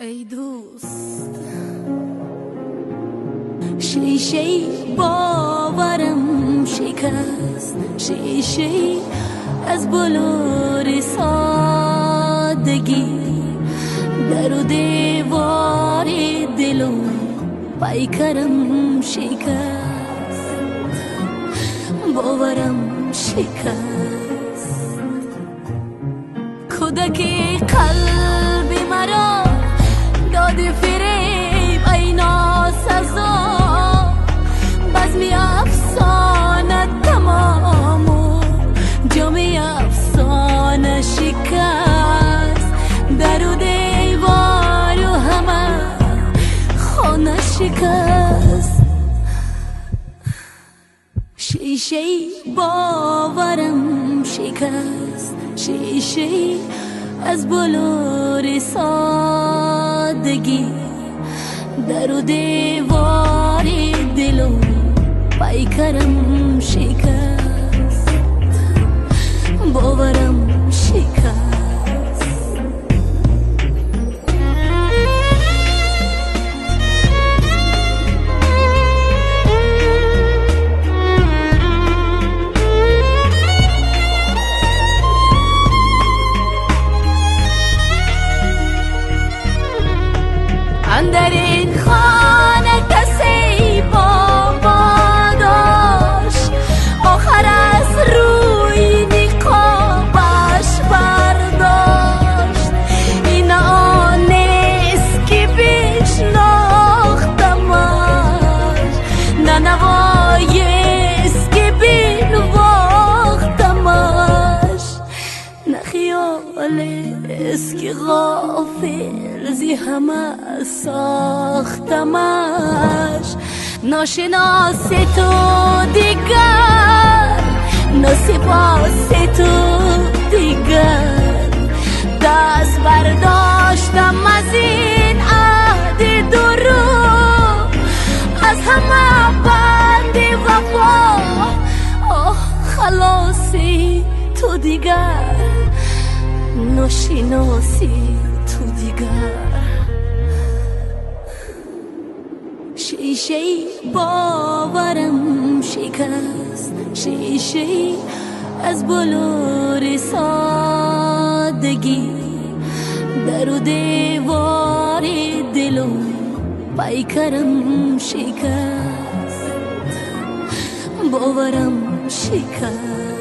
ای دوست شیشه باورم شکست، شیشه از بلور سادگی، در و دیوار دل و پیکرم شکست، باورم شکست. کودک قلبی مرا داده فریب ای ناسزا، بزمی افسانه تمام و جامعه افسانه شکست، در و دیوار و همه خانه شکست. شیشه باورم شکست، شیشه از بلور سادگی، در و دیوار دل و پیکرم شکست، باورم شکست. اندر این خانه کسی بابا داشت، آخر از روی نقابش برداشت. این آن نیست که بشناختمش، نه نوایست که بنواختمش، نه خیالست که غافل زی همه ساختمش. ناشناس تو دیگر، ناسپاس تو دیگر، دست برداشتم از این عهد درو، از همه بند وفا. آه خلاصی تو دیگر، ناشناسی تو دیگر. شیشه باورم شکست، شیشه از بلور سادگی، در و دیوار دل و پیکرم شکست، باورم شکست.